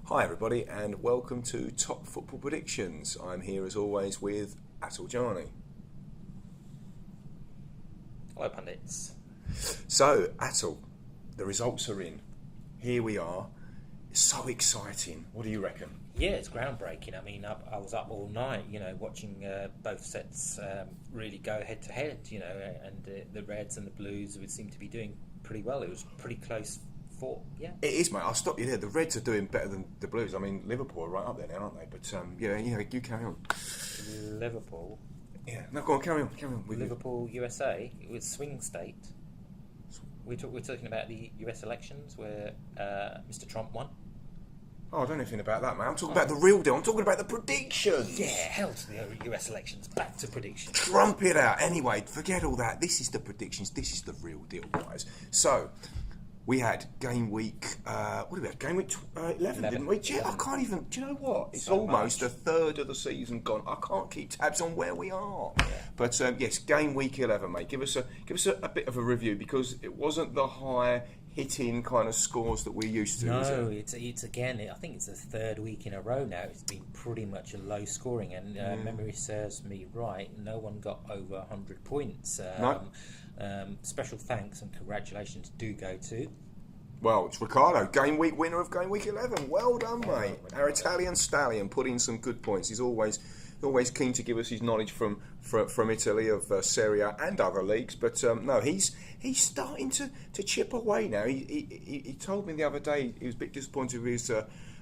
Hi everybody and welcome to Top Football Predictions. I'm here as always with Atul Jani. Hello pundits. So Atul, the results are in. Here we are. It's so exciting. What do you reckon? Yeah, it's groundbreaking. I mean, I was up all night, watching both sets really go head to head, and the Reds and the Blues would seem to be doing pretty well. It was pretty close fought, yeah. It is, mate. I'll stop you there. The Reds are doing better than the Blues. I mean, Liverpool are right up there now, aren't they? But you carry on. Liverpool. Yeah, no, go on, carry on. With Liverpool, USA. It was swing state. We're talking about the US elections where Mr. Trump won. Oh, I don't know anything about that, mate. I'm talking about the real deal. I'm talking about the predictions. Yeah, hell to the US elections. Back to predictions. Trump it out. Anyway, forget all that. This is the predictions. This is the real deal, guys. So, we had game week, what did we have? Game week 11, didn't we? Yeah, I can't even, do you know what? It's so almost much. a third of the season gone. I can't keep tabs on where we are. Yeah. But yes, game week 11, mate. Give us a bit of a review because it wasn't the high hitting kind of scores that we're used to. No, is it? it's again. I think it's the third week in a row now. It's been pretty much a low scoring, and memory serves me right. No one got over 100 points. No. Special thanks and congratulations do go to. Well, it's Ricardo, game week winner of game week 11. Well done, mate. Our Italian stallion put in some good points. He's always keen to give us his knowledge from Italy of Serie A and other leagues. But no, he's starting to chip away now. He told me the other day he was a bit disappointed with his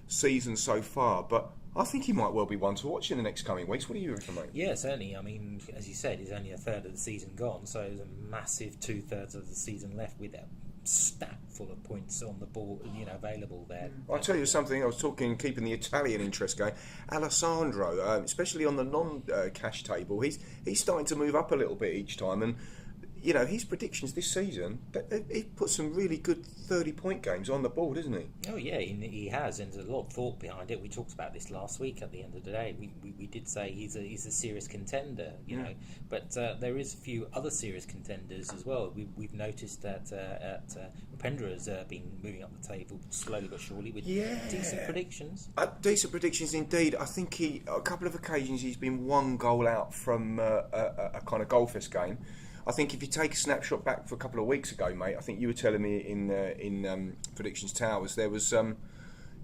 season so far, but I think he might well be one to watch in the next coming weeks. What do you reckon, mate? Yeah, certainly. I mean, as you said, he's only a third of the season gone, so there's a massive 2/3 of the season left with that stack full of points on the board, available there. I'll tell you something. I was keeping the Italian interest going. Alessandro, especially on the non-cash table, he's starting to move up a little bit each time, and his predictions this season, he put some really good 30-point games on the board, isn't he? Oh yeah, he has, and there's a lot of thought behind it. We talked about this last week. At the end of the day, we did say he's a serious contender, know, but there is a few other serious contenders as well. We've noticed that Rapendra has been moving up the table slowly but surely with decent predictions. Decent predictions indeed. I think a couple of occasions he's been one goal out from a kind of goalfest game. I think if you take a snapshot back for a couple of weeks ago, mate, I think you were telling me in Predictions Towers there was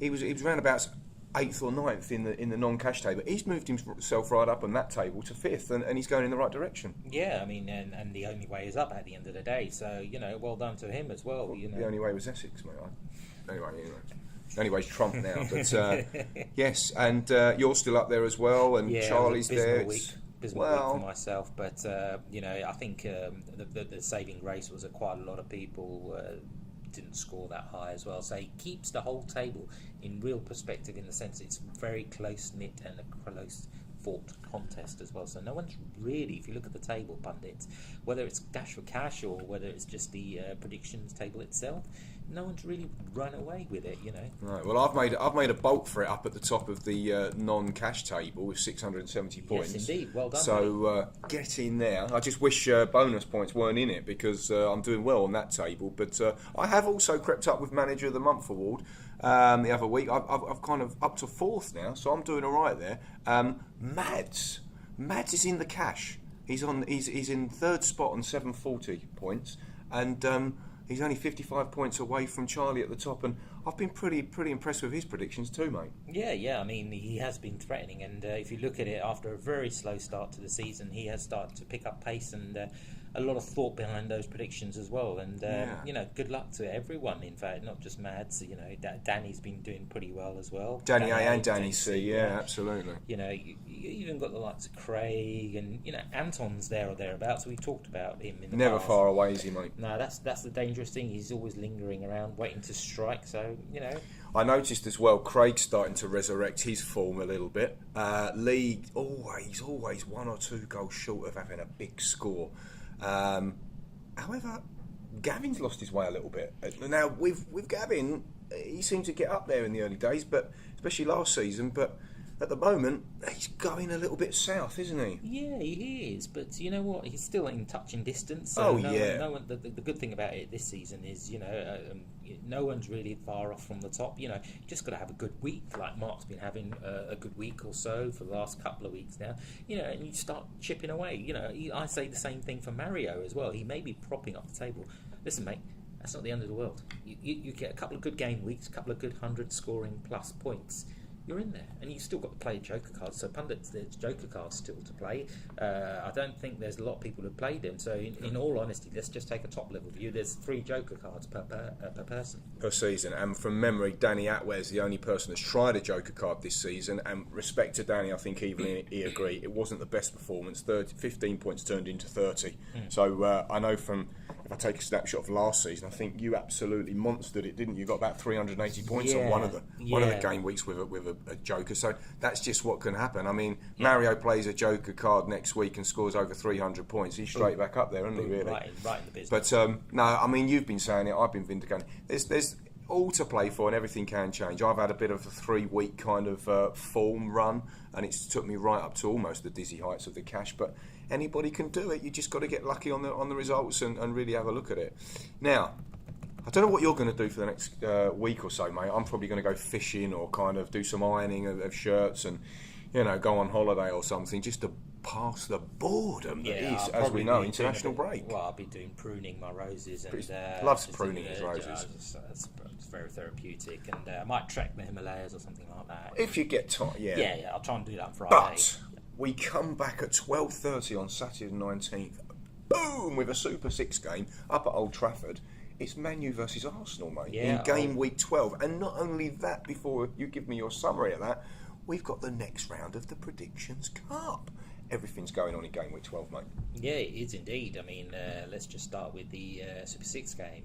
he was around about 8th or 9th in the non-cash table. He's moved himself right up on that table to 5th, and he's going in the right direction. Yeah, I mean, and the only way is up at the end of the day. So well done to him as well. The only way was Essex, mate. Anyway, he's Trump now. But yes, and you're still up there as well, and Charlie's there. Week for myself, but I think the saving grace was that quite a lot of people didn't score that high as well. So he keeps the whole table in real perspective, in the sense it's very close knit and a close fought contest as well. So no one's really, if you look at the table, pundits, whether it's Dash for Cash or whether it's just the predictions table itself, no one's really run away with it, Right. Well, I've made a bolt for it up at the top of the non-cash table with 670 points. Yes, indeed. Well done. So get in there. I just wish bonus points weren't in it because I'm doing well on that table. But I have also crept up with Manager of the Month award the other week. I've kind of up to 4th now, so I'm doing all right there. Mads is in the cash. He's in 3rd spot on 740 points, and he's only 55 points away from Charlie at the top, and I've been pretty impressed with his predictions too, mate. Yeah. I mean, he has been threatening, and if you look at it, after a very slow start to the season, he has started to pick up pace, and a lot of thought behind those predictions as well. And good luck to everyone. In fact, not just Mads. Danny's been doing pretty well as well. Danny A and Danny C. Yeah, absolutely. You even got the likes of Craig, and Anton's there or thereabouts. We've talked about him in the Never past. far away, is he, mate? No, that's the dangerous thing. He's always lingering around, waiting to strike. So I noticed as well, Craig's starting to resurrect his form a little bit. Lee always 1 or 2 goals short of having a big score. However, Gavin's lost his way a little bit. Now with Gavin, he seemed to get up there in the early days, but especially last season. But at the moment, he's going a little bit south, isn't he? Yeah, he is. But you know what? He's still in touching distance. So the good thing about it this season is, no one's really far off from the top. You just got to have a good week, like Mark's been having a good week or so for the last couple of weeks now. And you start chipping away. I say the same thing for Mario as well. He may be propping up the table. Listen, mate, that's not the end of the world. You get a couple of good game weeks, a couple of good 100 scoring plus points. You're in there, and you've still got to play joker cards. So pundits, there's joker cards still to play. I don't think there's a lot of people who played them. So in all honesty, let's just take a top level view. There's 3 joker cards per person per season. And from memory, Danny Atware's the only person that's tried a joker card this season. And respect to Danny, I think even he agreed it wasn't the best performance. 15 points turned into 30. So I know from. If I take a snapshot of last season, I think you absolutely monstered it, didn't you? You got about 380 points on one of the game weeks with a joker. So that's just what can happen. I mean, Mario plays a joker card next week and scores over 300 points. He's straight back up there, isn't he? Really, right in the business. But no, I mean, you've been saying it. I've been vindicating. There's all to play for, and everything can change. I've had a bit of a 3-week kind of form run, and it's took me right up to almost the dizzy heights of the cash. But anybody can do it. You just got to get lucky on the results and really have a look at it. Now, I don't know what you're going to do for the next week or so, mate. I'm probably going to go fishing or kind of do some ironing of shirts and go on holiday or something just to pass the boardom that is, as we know, international break. Well, I'll be doing pruning my roses and loves pruning his roses. It's very therapeutic, and I might trek the Himalayas or something like that. If you get time, yeah, I'll try and do that on Friday. But we come back at 12:30 on Saturday the 19th. Boom! With a Super 6 game up at Old Trafford. It's Man U versus Arsenal, mate, in game week 12. And not only that, before you give me your summary of that, we've got the next round of the Predictions Cup. Everything's going on in game week 12, mate. Yeah, it is indeed. I mean, let's just start with the Super 6 game.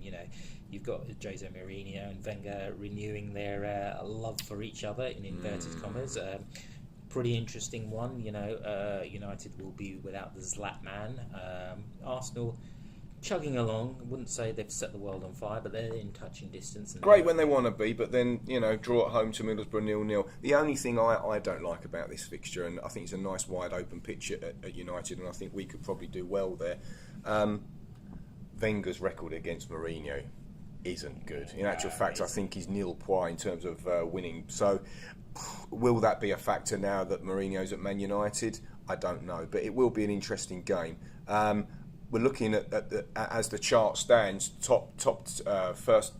You've got Jose Mourinho and Wenger renewing their love for each other, in inverted commas. Pretty interesting one. United will be without the Zlat man. Arsenal chugging along. I wouldn't say they've set the world on fire, but they're in touching distance. And great when they want to be, but then, draw at home to Middlesbrough 0-0. The only thing I don't like about this fixture, and I think it's a nice wide open pitch at United, and I think we could probably do well there. Wenger's record against Mourinho isn't good. In actual fact, I think he's nil point in terms of winning. So will that be a factor now that Mourinho's at Man United? I don't know, but it will be an interesting game. We're looking at as the chart stands, top first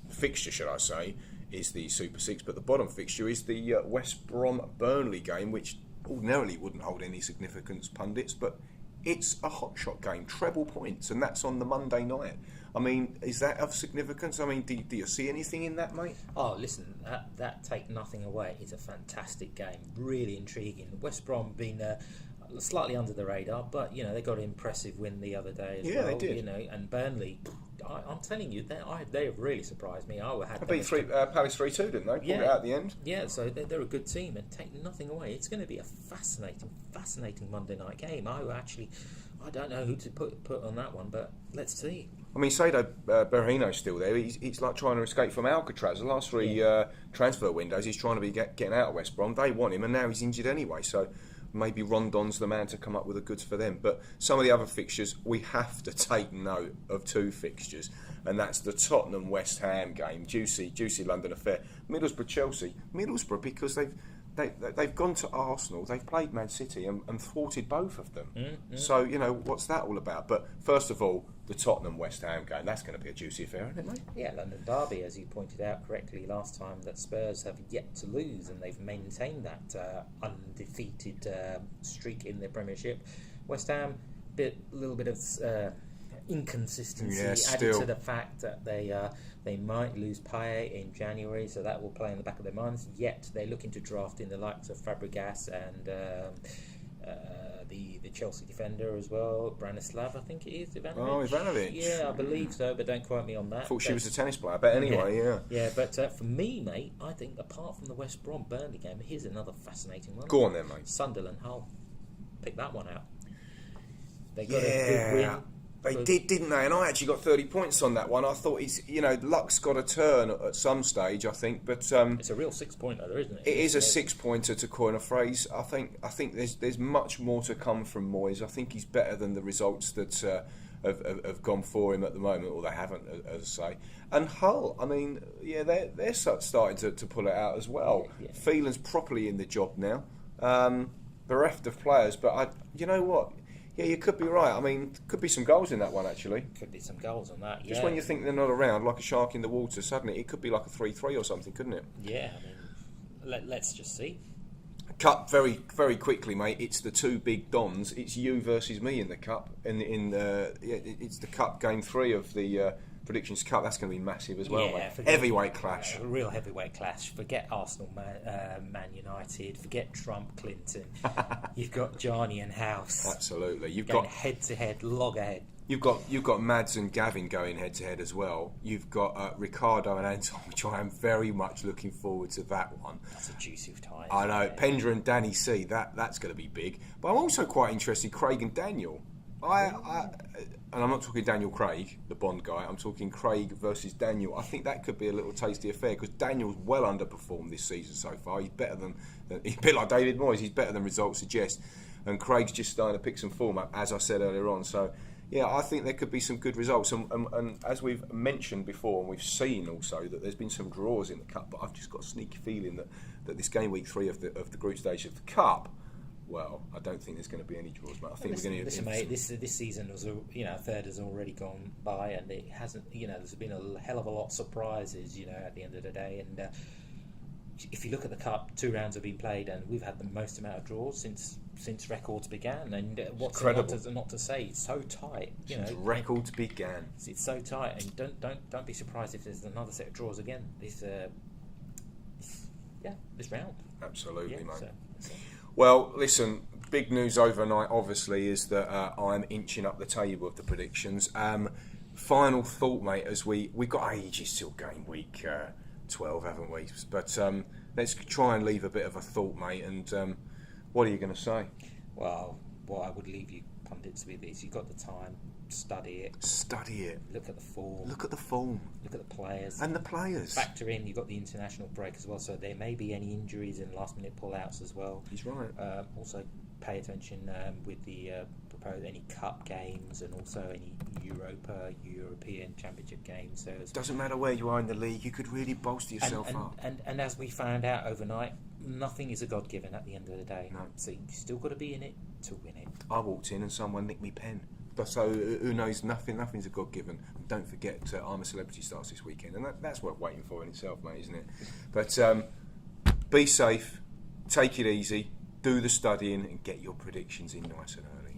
fixture, should I say, is the Super 6, but the bottom fixture is the West Brom Burnley game, which ordinarily wouldn't hold any significance, pundits, but it's a hot shot game, treble points, and that's on the Monday night. I mean, is that of significance? I mean, do you see anything in that, mate? Oh, listen, that take nothing away. It's a fantastic game, really intriguing. West Brom been slightly under the radar, but they got an impressive win the other day as well. Yeah, they did. And Burnley, I'm telling you, they have really surprised me. They beat Palace 3-2, didn't they? Pulled it out at the end. Yeah, so they're a good team, and take nothing away. It's going to be a fascinating Monday night game. I don't know who to put on that one, but let's see. I mean, Saido Berahino's still there. He's like trying to escape from Alcatraz. The last 3 transfer windows, he's trying to be getting out of West Brom. They want him, and now he's injured anyway. So maybe Rondon's the man to come up with the goods for them. But some of the other fixtures, we have to take note of 2 fixtures, and that's the Tottenham West Ham game. Juicy London affair. Middlesbrough Chelsea. Middlesbrough, because they've gone to Arsenal, they've played Man City and thwarted both of them. So, what's that all about? But first of all, the Tottenham West Ham game, that's going to be a juicy affair, isn't it, mate? Yeah, London derby, as you pointed out correctly last time, that Spurs have yet to lose, and they've maintained that undefeated streak in their Premiership. West Ham, a little bit of inconsistency added to the fact that they might lose Payet in January, so that will play in the back of their minds. Yet they're looking to draft in the likes of Fabregas and the Chelsea defender as well, Branislav, I think it is, Ivanovic. Oh, Ivanovic. Yeah, I believe so, but don't quote me on that. Thought she was a tennis player, but anyway, yeah. Yeah, but for me, mate, I think apart from the West Brom Burnley game, here's another fascinating one. Go on then, mate. Sunderland Hull. Pick that one out. They got a good win. They did, didn't they? And I actually got 30 points on that one. I thought luck's got to turn at some stage, I think. But it's a real 6-pointer, though, isn't it? It is a 6-pointer, to coin a phrase. I think there's much more to come from Moyes. I think he's better than the results that have gone for him at the moment, or they haven't, as I say. And Hull, I mean, yeah, they're starting to pull it out as well. Yeah. Phelan's properly in the job now. Bereft of players, but you know what? Yeah, you could be right. I mean, could be some goals in that one, actually. Could be some goals on that, Just when you think they're not around, like a shark in the water, suddenly it could be like a 3-3 or something, couldn't it? Yeah, I mean, let's just see. Cup, very, very quickly, mate. It's the two big dons. It's you versus me in the cup. It's the cup game 3 of the Predictions Cup. That's going to be massive as well, mate. Heavyweight clash. A real heavyweight clash. Forget Arsenal, Man United. Forget Trump, Clinton. You've got Johnny and House. Absolutely. You've going got head to head, loggerhead. You've got Mads and Gavin going head to head as well. You've got Ricardo and Anton, which I am very much looking forward to that one. That's a juicy tie. I know. Pendra and Danny C. That's going to be big. But I'm also quite interested. Craig and Daniel. And I'm not talking Daniel Craig, the Bond guy. I'm talking Craig versus Daniel. I think that could be a little tasty affair because Daniel's well underperformed this season so far. He's better than he's a bit like David Moyes. He's better than results suggest. And Craig's just starting to pick some form up, as I said earlier on. So. Yeah, I think there could be some good results, and as we've mentioned before, and we've seen also that there's been some draws in the cup. But I've just got a sneaky feeling that this game week 3 of the group stage of the cup, well, I don't think there's going to be any draws, mate. I think we're going to. Listen, mate, this season was a third has already gone by, and it hasn't. There's been a hell of a lot of surprises. At the end of the day, and if you look at the cup, 2 rounds have been played, and we've had the most amount of draws since records began. And what's not to say? It's so tight. Since records began, it's so tight, and don't be surprised if there's another set of draws again this round. Absolutely, yeah, mate. So. Well, listen. Big news overnight, obviously, is that I'm inching up the table of the predictions. Final thought, mate, as we've got ages till game week 12, haven't we? But let's try and leave a bit of a thought, mate. And what are you going to say? Well, what I would leave you pundits with is you've got the time, study it. Look at the form. Look at the players. And the players. Factor in, you've got the international break as well, so there may be any injuries and last minute pull-outs as well. He's right. Also, pay attention with the proposed any cup games and also any European Championship games. So it doesn't matter where you are in the league, you could really bolster yourself up. And as we found out overnight, nothing is a God-given at the end of the day. No. So you've still got to be in it to win it. I walked in and someone nicked me pen. So who knows? Nothing's a God-given. And don't forget, I'm a Celebrity starts this weekend, and that's worth waiting for in itself, mate, isn't it? But be safe, take it easy, do the studying, and get your predictions in nice and early.